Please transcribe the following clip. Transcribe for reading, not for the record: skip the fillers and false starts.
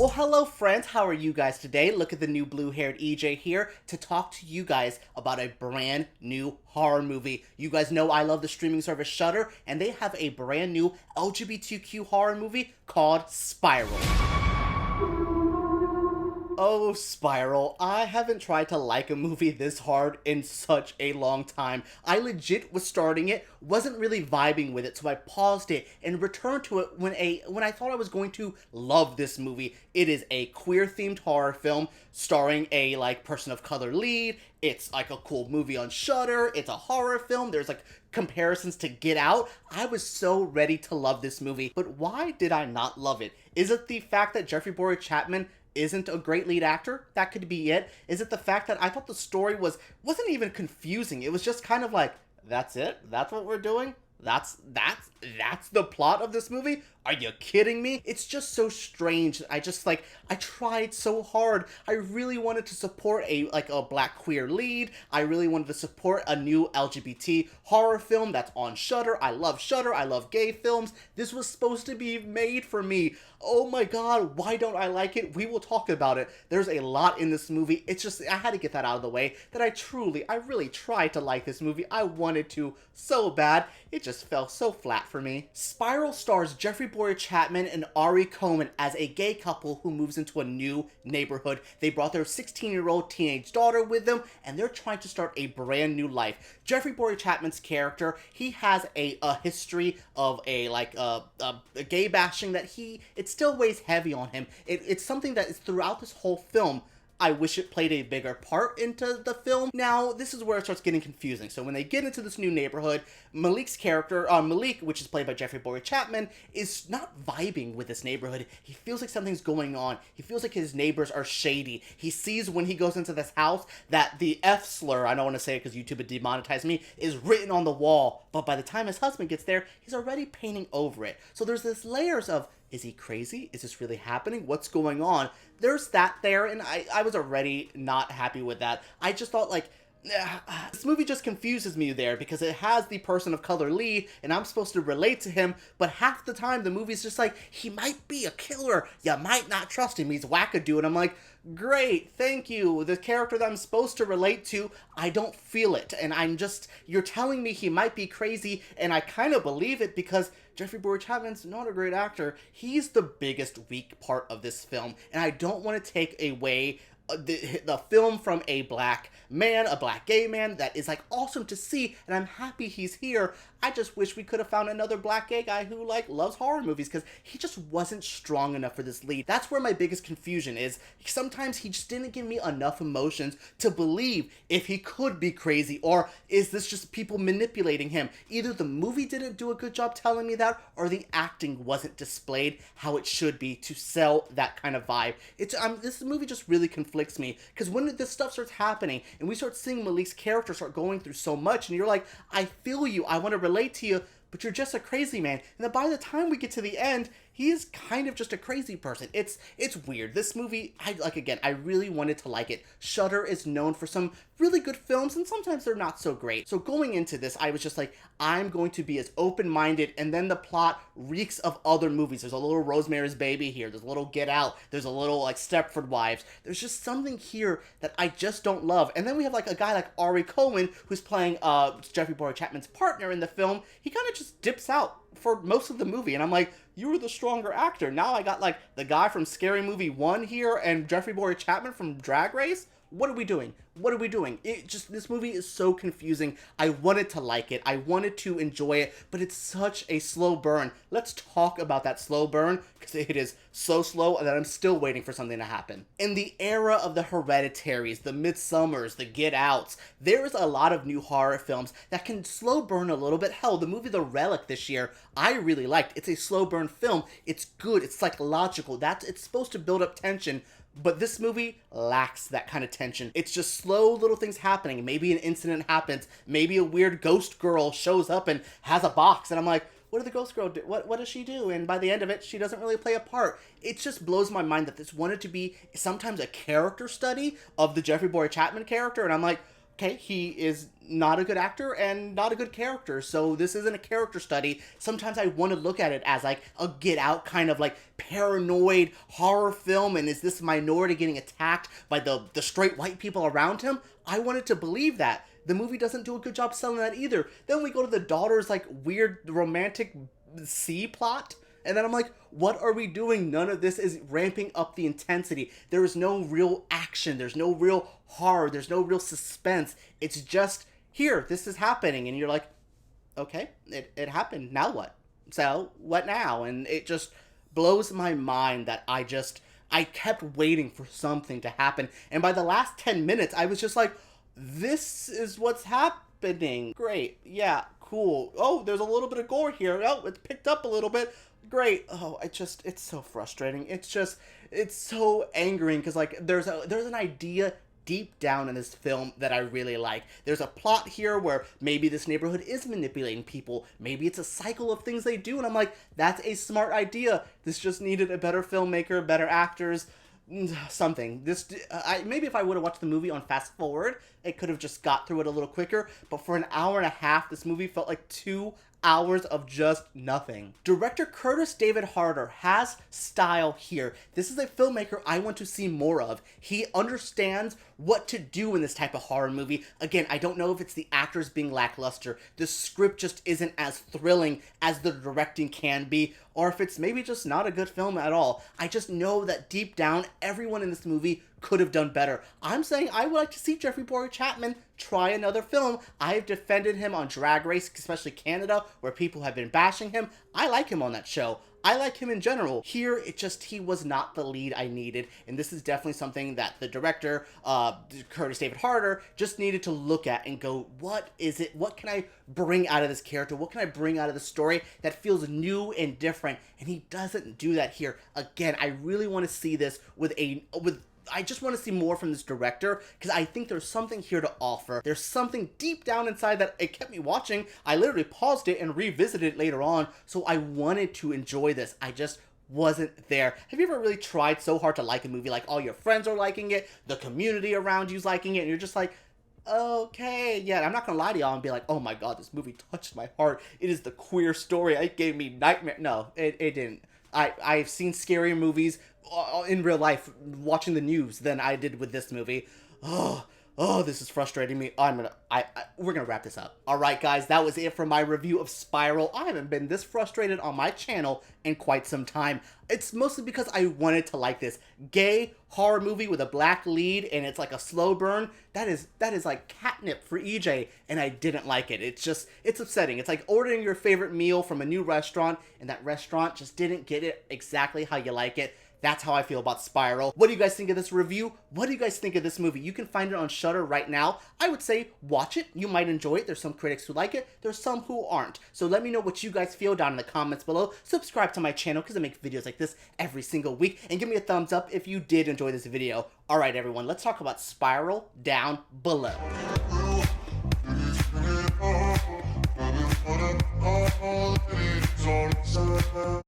Well, hello friends, how are you guys today? Look at the new blue-haired EJ here to talk to you guys about a brand new horror movie. You guys know I love the streaming service Shudder, and they have a brand new LGBTQ horror movie called Spiral. Oh, Spiral, I haven't tried to like a movie this hard in such a long time. I legit was starting it, wasn't really vibing with it, so I paused it and returned to it when I thought I was going to love this movie. It is a queer-themed horror film starring a, person of color lead. It's, a cool movie on Shudder. It's a horror film. There's, comparisons to Get Out. I was so ready to love this movie, but why did I not love it? Is it the fact that Jeffrey Bowyer-Chapman isn't a great lead actor? That could be it. Is it the fact that I thought the story wasn't even confusing? It was just kind of like, that's it? That's what we're doing? That's the plot of this movie? Are you kidding me? It's just so strange. I tried so hard. I really wanted to support a black queer lead. I really wanted to support a new LGBT horror film that's on Shudder. I love Shudder. I love gay films. This was supposed to be made for me. Oh my god, why don't I like it? We will talk about it. There's a lot in this movie. It's just, I had to get that out of the way, that I really tried to like this movie. I wanted to so bad. It just fell so flat for me. Spiral stars Jeffrey Bowyer-Chapman and Ari Cohen as a gay couple who moves into a new neighborhood. They brought their 16-year-old teenage daughter with them, and they're trying to start a brand new life. Jeffrey Bowyer-Chapman's character, he has a history of a gay bashing that it still weighs heavy on him. It's something that is throughout this whole film. I wish it played a bigger part into the film. Now, this is where it starts getting confusing. So when they get into this new neighborhood, Malik's character, Malik, which is played by Jeffrey Bowyer-Chapman, is not vibing with this neighborhood. He feels like something's going on. He feels like his neighbors are shady. He sees when he goes into this house that the F slur, I don't want to say it because YouTube would demonetize me, is written on the wall. But by the time his husband gets there, he's already painting over it. So there's this layers of, is he crazy? Is this really happening? What's going on? There's that there, and I was already not happy with that. I just thought, this movie just confuses me there because it has the person of color lead, and I'm supposed to relate to him, but half the time the movie's just like, he might be a killer. You might not trust him. He's wackadoo, and I'm like, great, thank you. The character that I'm supposed to relate to, I don't feel it, and you're telling me he might be crazy, and I kind of believe it because Jeffrey Bowyer-Chapman's not a great actor. He's the biggest weak part of this film, and I don't want to take away the film from a black man, a black gay man that is awesome to see, and I'm happy he's here. I just wish we could have found another black gay guy who loves horror movies, because he just wasn't strong enough for this lead. That's where my biggest confusion is. Sometimes he just didn't give me enough emotions to believe if he could be crazy, or is this just people manipulating him? Either the movie didn't do a good job telling me that, or the acting wasn't displayed how it should be to sell that kind of vibe. This movie just really conflicts me, because when this stuff starts happening and we start seeing Malik's character start going through so much, and you're like, I feel you, I want to relate to you, but you're just a crazy man. And then by the time we get to the end, he is kind of just a crazy person. It's weird. This movie, I really wanted to like it. Shudder is known for some really good films, and sometimes they're not so great. So going into this, I was just like, I'm going to be as open-minded, and then the plot reeks of other movies. There's a little Rosemary's Baby here. There's a little Get Out. There's a little, Stepford Wives. There's just something here that I just don't love. And then we have, a guy like Ari Cohen, who's playing Jeffrey Bowyer-Chapman's partner in the film. He kind of just dips out for most of the movie, and I'm like, you were the stronger actor. Now I got the guy from Scary Movie 1 here and Jeffrey Bowyer-Chapman from Drag Race. What are we doing? What are we doing? This movie is so confusing. I wanted to like it. I wanted to enjoy it, but it's such a slow burn. Let's talk about that slow burn, because it is so slow that I'm still waiting for something to happen. In the era of the Hereditaries, the Midsommars, the Get Outs, there is a lot of new horror films that can slow burn a little bit. Hell, the movie The Relic this year, I really liked. It's a slow burn film. It's good. It's psychological. It's supposed to build up tension, but this movie lacks that kind of tension. It's just slow little things happening. Maybe an incident happens. Maybe a weird ghost girl shows up and has a box. And I'm like, what did the ghost girl do? What does she do? And by the end of it, she doesn't really play a part. It just blows my mind that this wanted to be sometimes a character study of the Jeffrey Bowyer-Chapman character. And I'm like, okay, he is not a good actor and not a good character, so this isn't a character study. Sometimes I want to look at it as like a Get Out kind of like paranoid horror film, and is this minority getting attacked by the straight white people around him? I wanted to believe that. The movie doesn't do a good job selling that either. Then we go to the daughter's like weird romantic C plot, and then I'm like, what are we doing? None of this is ramping up the intensity. There is no real action. There's no real horror. There's no real suspense. It's just, here, this is happening. And you're like, okay, it happened. Now what? So, what now? And it just blows my mind that I kept waiting for something to happen. And by the last 10 minutes, I was just like, this is what's happening. Great. Yeah, cool. Oh, there's a little bit of gore here. Oh, it's picked up a little bit. Great. Oh, it's so frustrating. It's so angering because like there's an idea deep down in this film that I really like. There's a plot here where maybe this neighborhood is manipulating people. Maybe it's a cycle of things they do, and I'm like, that's a smart idea. This just needed a better filmmaker, better actors, something. Maybe if I would have watched the movie on fast forward, it could have just got through it a little quicker. But for an hour and a half, this movie felt like 2 hours of just nothing. Director Curtis David Harder has style here. This is a filmmaker I want to see more of. He understands what to do in this type of horror movie. Again, I don't know if it's the actors being lackluster, the script just isn't as thrilling as the directing can be, or if it's maybe just not a good film at all. I just know that deep down, everyone in this movie could have done better. I'm saying I would like to see Jeffrey Bowyer-Chapman try another film. I've defended him on Drag Race, especially Canada, where people have been bashing him. I like him on that show. I like him in general. Here, he was not the lead I needed, and this is definitely something that the director, Curtis David Harder, just needed to look at and go, what is it? What can I bring out of this character? What can I bring out of the story that feels new and different? And he doesn't do that here. Again, I really want to see this I just want to see more from this director because I think there's something here to offer. There's something deep down inside that it kept me watching. I literally paused it and revisited it later on, so I wanted to enjoy this. I just wasn't there. Have you ever really tried so hard to like a movie, like all your friends are liking it, the community around you's liking it, and you're just like, okay, yeah, I'm not gonna lie to y'all and be like, oh my god, this movie touched my heart. It is the queer story. It gave me nightmare. No, it didn't. I've seen scarier movies in real life watching the news than I did with this movie. Oh, this is frustrating me. We're gonna wrap this up. All right, guys, that was it for my review of Spiral. I haven't been this frustrated on my channel in quite some time. It's mostly because I wanted to like this gay horror movie with a black lead, and it's like a slow burn. That is like catnip for EJ, and I didn't like it. It's upsetting. It's like ordering your favorite meal from a new restaurant, and that restaurant just didn't get it exactly how you like it. That's how I feel about Spiral. What do you guys think of this review? What do you guys think of this movie? You can find it on Shudder right now. I would say watch it. You might enjoy it. There's some critics who like it. There's some who aren't. So let me know what you guys feel down in the comments below. Subscribe to my channel because I make videos like this every single week. And give me a thumbs up if you did enjoy this video. Alright everyone, let's talk about Spiral down below.